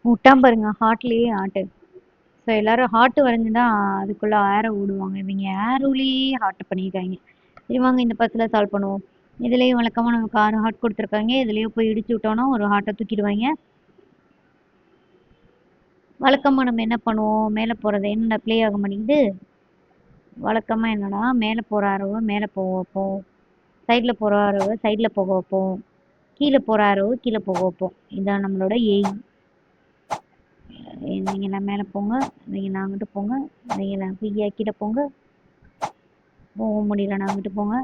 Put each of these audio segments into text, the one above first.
விட்டான் பாருங்க ஹார்ட்லயே heart. So எல்லாரும் ஹார்ட் வரைஞ்சுதான் அதுக்குள்ள ஏரோ விடுவாங்க. இவங்க ஏரோலயே ஹார்ட் பண்ணியிருக்காங்க. சரி வாங்க இந்த பஸ்ல சால்வ் பண்ணுவோம். இதுலயும் வழக்கமா நமக்கு 6 ஹார்ட் கொடுத்துருக்காங்க. இதுலயே போய் இடிச்சு விட்டோம்னா ஒரு ஹார்ட்டை தூக்கிடுவாங்க. வழக்கமா நம்ம என்ன பண்ணுவோம், மேலே போறது என்ன ப்ளே ஆக மாட்டேங்குது. வழக்கமா என்னன்னா மேலே போற ஆரோவை மேலே போக வைப்போம், சைடில் போற ஆரோவை சைடில் போக வைப்போம், கீழே போற ஆரோவை கீழே போக வைப்போம். இதான் நம்மளோட எய்ம். நீங்களாம் மேலே போங்க, நீங்களாம் அங்கிட்டு போங்க, நீங்களாம் ஃப்ரீயா கீழே போங்க, போக முடியலன்னா அங்கிட்டு போங்க.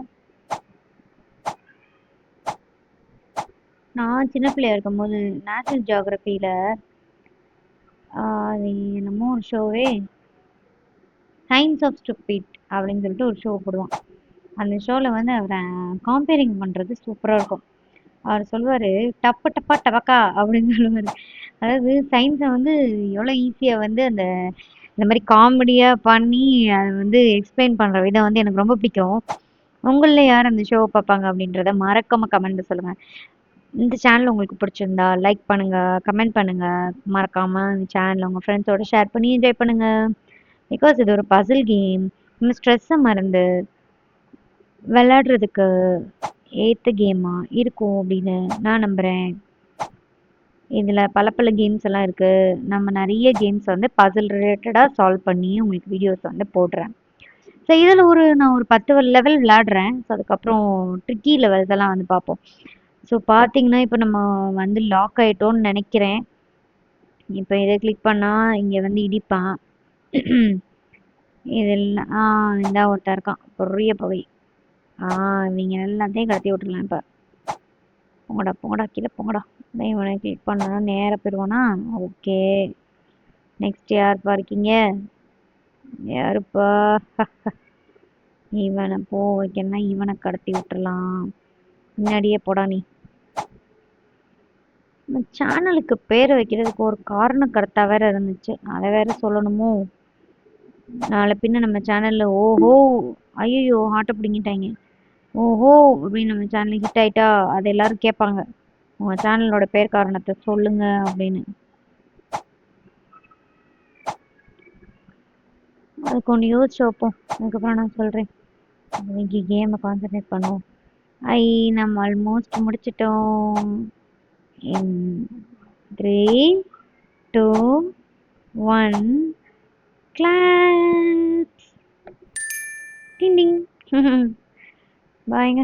நான் சின்ன பிள்ளையா இருக்கும்போது நேஷனல் ஜியோகிராஃபியில் அது என்னமோ ஒரு ஷோவே சயின்ஸ் ஆஃப் ஸ்டூபிட் அப்படின்னு சொல்லிட்டு ஒரு ஷோ போடுவான். அந்த ஷோவில் வந்து அவரை காம்பேரிங் பண்ணுறது சூப்பராக இருக்கும். அவர் சொல்லுவார், டப்பு டப்பா டபக்கா அப்படின்னு சொல்லுவார். அதாவது சயின்ஸை வந்து எவ்வளோ ஈஸியாக வந்து அந்த இந்த மாதிரி காமெடியாக பண்ணி அதை வந்து எக்ஸ்பிளைன் பண்ணுற விதம் வந்து எனக்கு ரொம்ப பிடிக்கும். உங்களில் யார் அந்த ஷோவை பார்ப்பாங்க அப்படின்றத மறக்காமல் கமெண்ட்டில் சொல்லுங்கள். இந்த சேனல் உங்களுக்கு பிடிச்சிருந்தா லைக் பண்ணுங்கள், கமெண்ட் பண்ணுங்கள். மறக்காமல் இந்த சேனலை உங்கள் ஃப்ரெண்ட்ஸோட ஷேர் பண்ணி என்ஜாய் பண்ணுங்கள். பிகாஸ் இது ஒரு பசில் கேம். நம்ம ஸ்ட்ரெஸ்ஸை மறந்து விளையாடுறதுக்கு ஏற்ற கேமாக இருக்கும் அப்படின்னு நான் நம்புகிறேன். இதில் பல பல கேம்ஸ் எல்லாம் இருக்குது. நம்ம நிறைய கேம்ஸ் வந்து பசில் ரிலேட்டடாக சால்வ் பண்ணி உங்களுக்கு வீடியோஸ் வந்து போடுறேன். ஸோ இதில் நான் ஒரு 10 லெவல் விளையாடுறேன். ஸோ அதுக்கப்புறம் ட்ரிக்கி லெவல்ஸ் எல்லாம் வந்து பார்ப்போம். ஸோ பார்த்தீங்கன்னா இப்போ நம்ம வந்து லாக் ஆகிட்டோன்னு நினைக்கிறேன். இப்போ இதை கிளிக் பண்ணால் இங்கே வந்து இடிப்பான். இதில் இந்த ஒருத்தன் இருக்கான் பெரிய பகை. இவங்க எல்லாத்தையும் கடத்தி விட்டுருலாம். இப்போ போங்கடா போங்கடா கீழே போங்கடா. இவனை கிளிக் பண்ணா நேராக போயிடுவானா? ஓகே, நெக்ஸ்ட் யாருப்பா இருக்கீங்க? யாருப்பா? இவனை போ வைக்கணும்னா இவனை கடத்தி விட்டுறலாம். முன்னாடியே போடா நீ. இந்த சேனலுக்கு பேர் வைக்கிறதுக்கு ஒரு காரணம் கரெக்டா வேற இருந்துச்சு. அதை வேற சொல்லணுமோ? நாளை பின்ன நம்ம சேனல்ல ஓஹோ, ஐயோ ஆட்டை பிடிங்கிட்டாங்க, ஓஹோ அப்படின்னு நம்ம சேனல் ஹிட் ஆயிட்டா அதை எல்லாரும் கேட்பாங்க, உங்க சேனலோட பேர் காரணத்தை சொல்லுங்க அப்படின்னு. அதுக்கு ஒன்று யோசிச்சு வைப்போம். அதுக்கப்புறம் நான் சொல்கிறேன். இன்னைக்கு கேமை கான்சன்ட்ரேட் பண்ணுவோம். நம்ம ஆல்மோஸ்ட் முடிச்சிட்டோம். 3, 2, 1 கிளாப்ஸ். டிங் டிங். பாய்ங்க.